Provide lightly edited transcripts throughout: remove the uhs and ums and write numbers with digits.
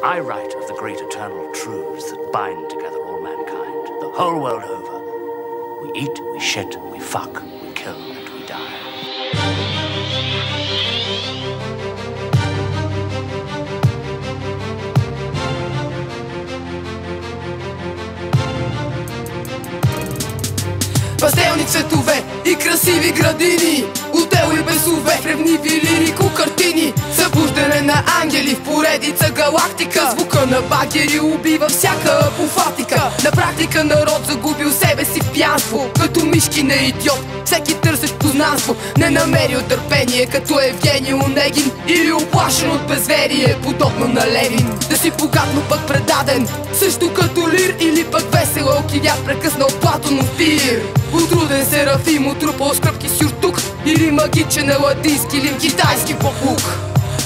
I write of the great eternal truths that bind together all mankind, the whole world over. We eat, we shit, we fuck, we kill, and we die. Пастелни цветове и красиви градини, отдел и безове, ревниви лирико картини, събуждане на ангели в поредица галактика. Звука на багери убива всяка апофатика. На практика народ загубил себе си в пиянство, като мишки на идиот, всеки търсещ познанство. Не намерил търпение като Евгений Онегин, или оплашен от безверие, подобно на Ленин. Да си богат, но пък предаден, също като Лир, или пък весел алкивят, прекъснал Платонов пир. Утруден Серафим, отрупал с кръпки сюртук, или магичен ладински лим, китайски папук.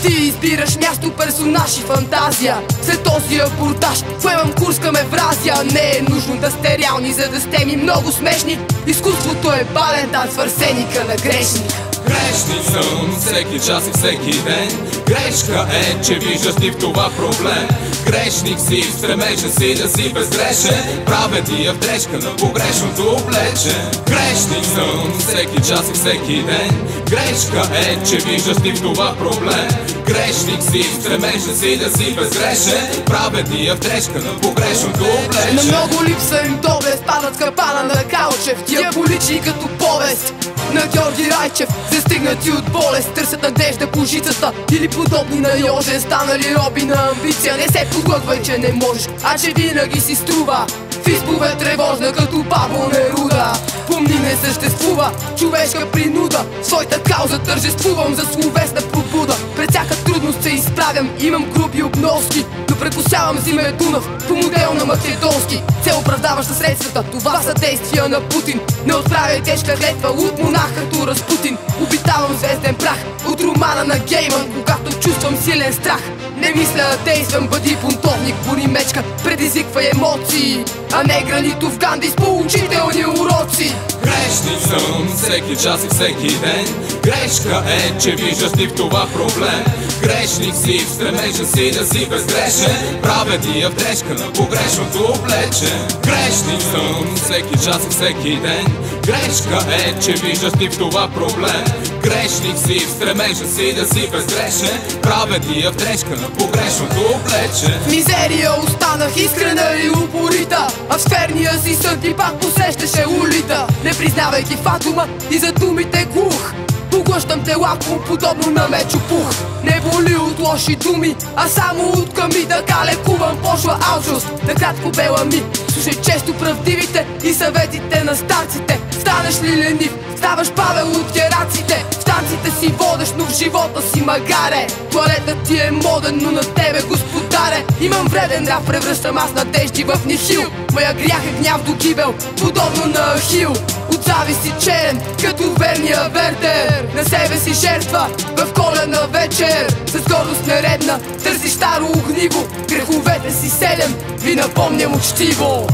Ти избираш място, персонаж и фантазия. След този абордаж поемам курс към Евразия. Не е нужно да сте реални, за да сте ми много смешни. Изкуството е бален танц в арсеника на грешник. Грешник съм всеки час и всеки ден. Грешка е, че виждаш ти в това проблем. Грешник си в стремежа си да си безгрешен. Правя ти я в дрежка на погрешното облечен. Грешник съм всеки час и всеки ден. Грешка е, че виждаш ти в това проблем. Грешник си в стремежа си да си безгрешен. Правя ти я в дрежка на погрешното облечен. На много липса им доблест, падат капана на Калчев. Тия поличи като повест на Георги Райчев, застигнати от болест, търсят надежда по жицата, или подобни на Йожен, станали роби на амбиция. Не се подлъгвай, че не можеш, а че винаги си струва. В изповед тревожна като Пабло Неруда. Помни, не съществува човешка принуда, своята кауза тържествувам за словесна пробуда. Пред всяка трудност се изправям, имам груби обноски, но прекусявам зиме Дунав по модел на македонски. Се оправдаваш със средствата, това са действия на Путин. Не отправяй тежка клетва от монах като Распутин. Обитавам звезден прах от романа на Гейман, когато чувствам силен страх. Не мисля да действам, бъди бунтовник, буни мечка, предизвиквай емоции, а не гранитов Ганди с поучителни уроци. Грешник съм всеки час и всеки ден. Грешка е, че виждаш ти в това проблем. Грешник си в стремежа си да си безгрешен. Правя ти я в дрежка на погрешното облечен. Грешник съм всеки час и всеки ден. Грешка е, че виждаш ти в това проблем. Грешник си в стремежа си да си безгрешен. Правя ти я в дрежка на погрешното облечен. В мизерия останах искрена и упорита, а в сферния си сън ти пак посещаше улита. Не признавайки фатума и за думите глух, поглъщам телако, подобно на мечопух. Не боли от лоши думи, а само от къми. Така лекувам пошла алчност, накратко бела ми. Слушай често правдивите и съветите на старците. Станеш ли ленив, ставаш Павел от гераците. В танците си водеш, но в живота си магаре. Туалетът ти е моден, но на тебе господаре. Имам вреден нрав, превръщам аз надежди в нихил. Моя грях е гняв до гибел, подобно на Ахил. От завист си черен, като верния Вердер. На себе си жертва в коледна вечер. С гордост нередна търсиш старо огниво. Греховете си 7 ви напомням учтиво.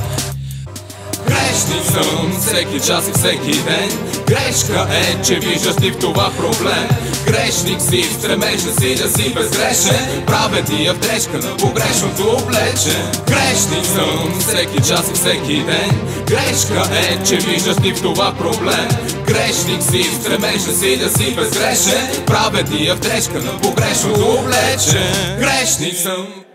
Грешник съм всеки час и всеки ден. Грешка е, че виждаш ти в това проблем. Грешник си в стремежа си да си безгрешен. Правя ти я в дрежка на погрешното облечен. Грешник съм всеки час и всеки ден. Грешка е, че виждаш ти в това проблем. Грешник си в стремежа си да си безгрешен. Правя ти я в дрежка на погрешното облечен. Грешник съм.